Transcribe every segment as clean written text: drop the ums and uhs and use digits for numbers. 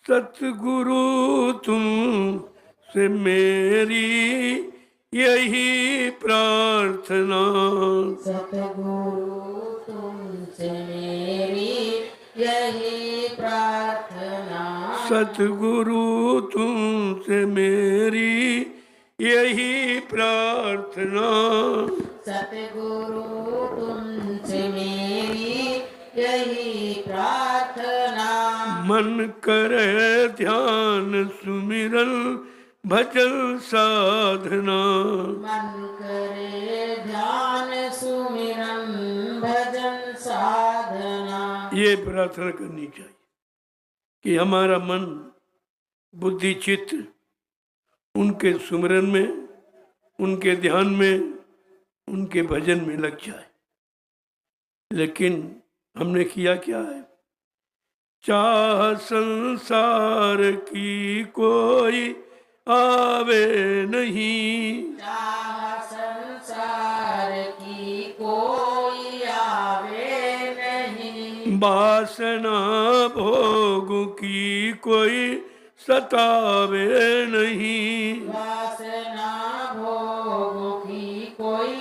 सतगुरु तुम से मेरी यही प्रार्थना। सतगुरु तुमसे मेरी यही प्रार्थना। सतगुरु तुमसे मेरी यही प्रार्थना। सतगुरु तुमसे मेरी यही प्रार्थना। मन करे ध्यान सुमिरन भजन साधना। मन करे ध्यान सुमिरन भजन साधना। ये प्रार्थना करनी चाहिए कि हमारा मन बुद्धि चित्त उनके सुमिरन में, उनके ध्यान में, उनके भजन में लग जाए। लेकिन हमने किया क्या है? चाह संसार की कोई आवे नहीं, चाह संसार की कोई आवे नहीं। वासना भोग की कोई सतावे नहीं, वासना भोग की कोई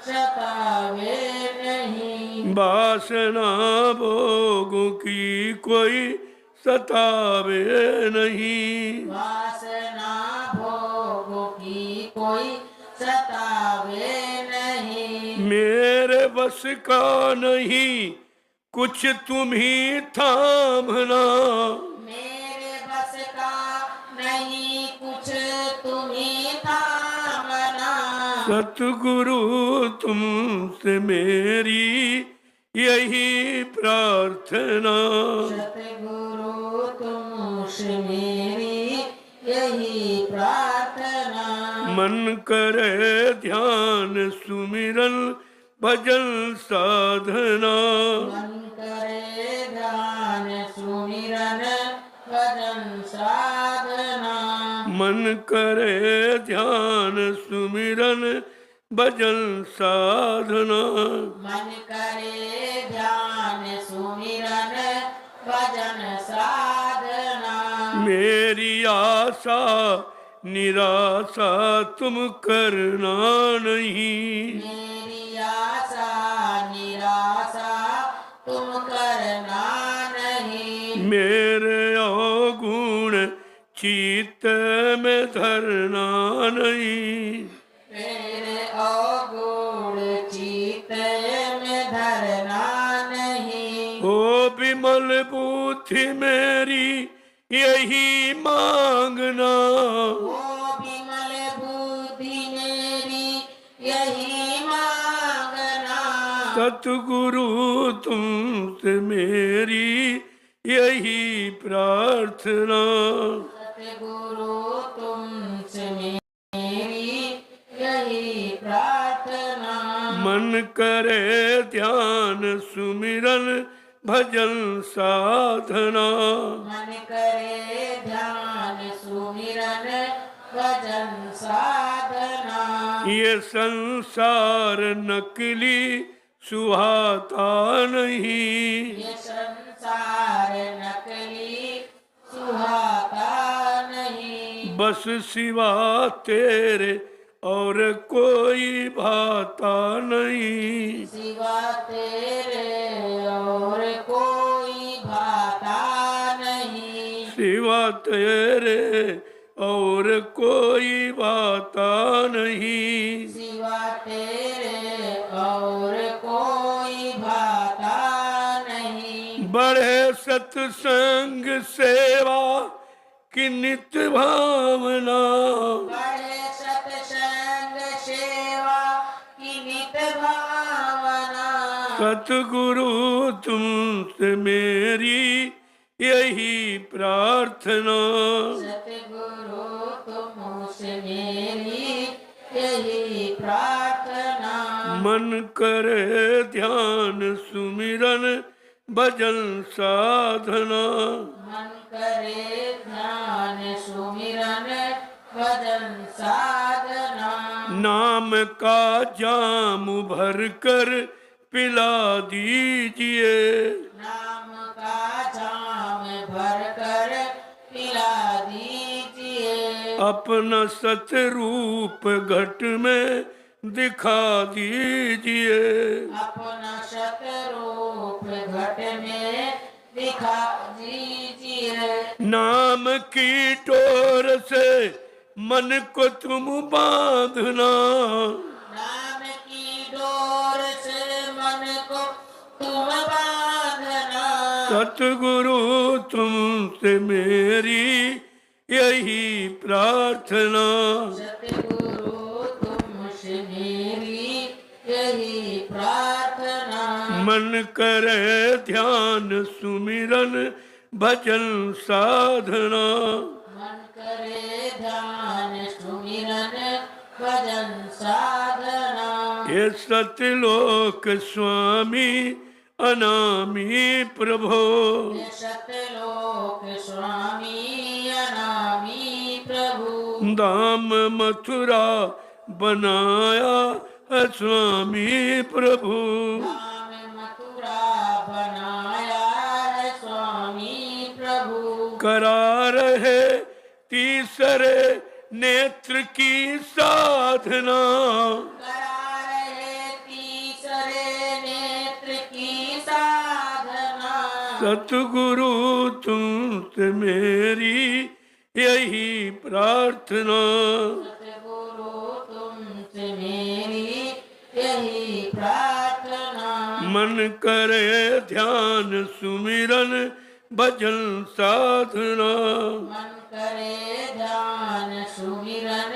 सतावे नहीं। वासना भोग की कोई सतावे नहीं। वासना भोग की कोई सतावे नहीं। मेरे बस का नहीं कुछ तुम ही थामना, मेरे बस का नहीं कुछ तुम्ही थामना। सतगुरु तुमसे मेरी यही प्रार्थना। सतगुरु तुमसे मेरी यही प्रार्थना। मन करे ध्यान सुमिरन भजन साधना। मन करे ध्यान सुमिरन भजन साधना। मन करे ध्यान सुमिरन भजन साधना। मन करे ध्यान सुमिरन भजन साधना। मेरी आशा निराशा तुम करना नहीं, मेरी आशा निराशा तुम करना नहीं। मेरे अवगुण चित्त में धरना नहीं, मेरे अवगुण चित्त में धरना नहीं। ओ विमल बुद्धि मेरी यही मांगना। ओ विमल बुद्धि मेरी यही मांगना। सतगुरु तुमसे मेरी यही प्रार्थना। सतगुरु तुमसे मेरी यही प्रार्थना। मन करे ध्यान सुमिरन भजन साधना। मन करे ध्यान सुमिरन भजन साधना। ये संसार नकली सुहाता नहीं, ये संसार नकली सुहाता नहीं। बस सिवा तेरे और कोई भाता नहीं, सिवा तेरे और कोई भाता नहीं। सिवा तेरे और कोई भाता नहीं। सिवा तेरे और कोई भाता नहीं। बढ़े सत्संग सेवा की नित भावना। बड़े सत्संग सेवा की नित भावना। सतगुरु तुमसे मेरी यही प्रार्थना। सतगुरु तुमसे मेरी यही प्रार्थना। मन करे ध्यान सुमिरन भजन साधना। मन करे ध्यान सुमिरन भजन साधना। नाम का जाम भर कर पिला दीजिए, नाम का जाम भर कर पिला दीजिए। अपना सतरूप घट में दिखा दीजिए। अपना शतरूप घट में दिखा दीजिए। नाम की डोर से मन को तुम बांधना, नाम की डोर से मन को तुम बांधना। सतगुरु तुमसे मेरी यही प्रार्थना। सतगुरु तुमसे मेरी यही प्रार्थना। मन करे ध्यान सुमिरन भजन साधना। मन करे ध्यान सुमिरन भजन साधना। हे सतलोक स्वामी अनामी प्रभो, हे सतलोक स्वामी अनामी प्रभु। धाम मथुरा बनाया है स्वामी प्रभु। धाम मथुरा बनाया है स्वामी प्रभु। करा रहे तीसरे नेत्र की साधना। करा रहे तीसरे नेत्र की साधना। सतगुरु तुमसे मेरी यही प्रार्थना। सतगुरु तुमसे मेरी यही प्रार्थना। मन करे ध्यान सुमिरन भजन साधना। मन करे ध्यान सुमिरन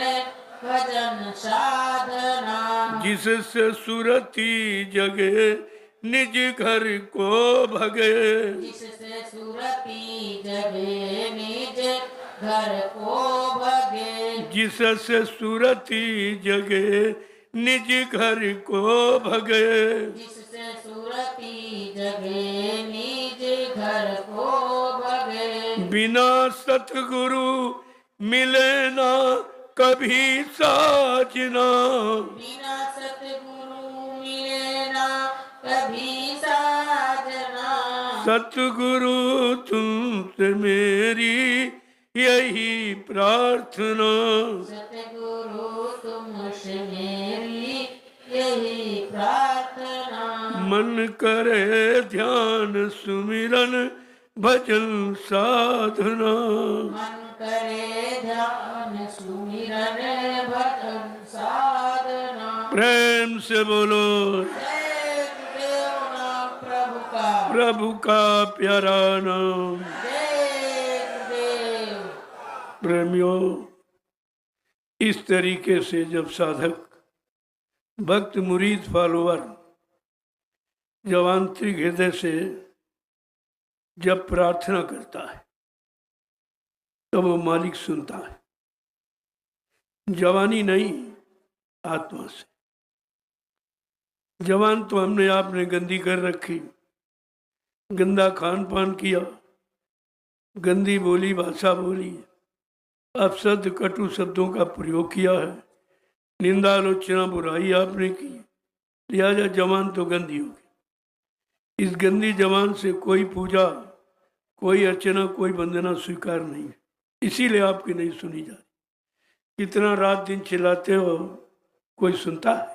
भजन साधना। जिससे सुरती जगे निज घर को भगे। जिससे सुरती जगे निज घर को भगे। जिससे सुरती जगे निज घर को भगे। जिससे सुरती जगे निज घर को भगे। बिना सतगुरु मिले ना कभी साजना। बिना सतगुरु मिले ना कभी साजना। सतगुरु तुमसे मेरी यही प्रार्थना। सतगुरु तुमसे मेरी यही प्रार्थना। मन करे ध्यान सुमिरन भजन साधना। मन करे ध्यान सुमिरन भजन साधना। प्रेम से बोलो जय गुरुदेव नाम प्रभु का। प्रभु का प्यारा नाम। जय गुरुदेव। प्रेमियों, इस तरीके से जब साधक भक्त मुरीद फॉलोअर जब आंतरिक हृदय से जब प्रार्थना करता है तब वो मालिक सुनता है। जवानी नहीं, आत्मा से। जवान तो हमने आपने गंदी कर रखी, गंदा खान पान किया, गंदी बोली भाषा बोली, अपशब्द कटु शब्दों का प्रयोग किया है, निंदा आलोचना बुराई आपने की, लिहाजा जवान तो गंदी होगी। इस गंदी जवान से कोई पूजा, कोई अर्चना, कोई वंदना स्वीकार नहीं है, इसीलिए आपकी नहीं सुनी जा रही। कितना रात दिन चिल्लाते हो, कोई सुनता है?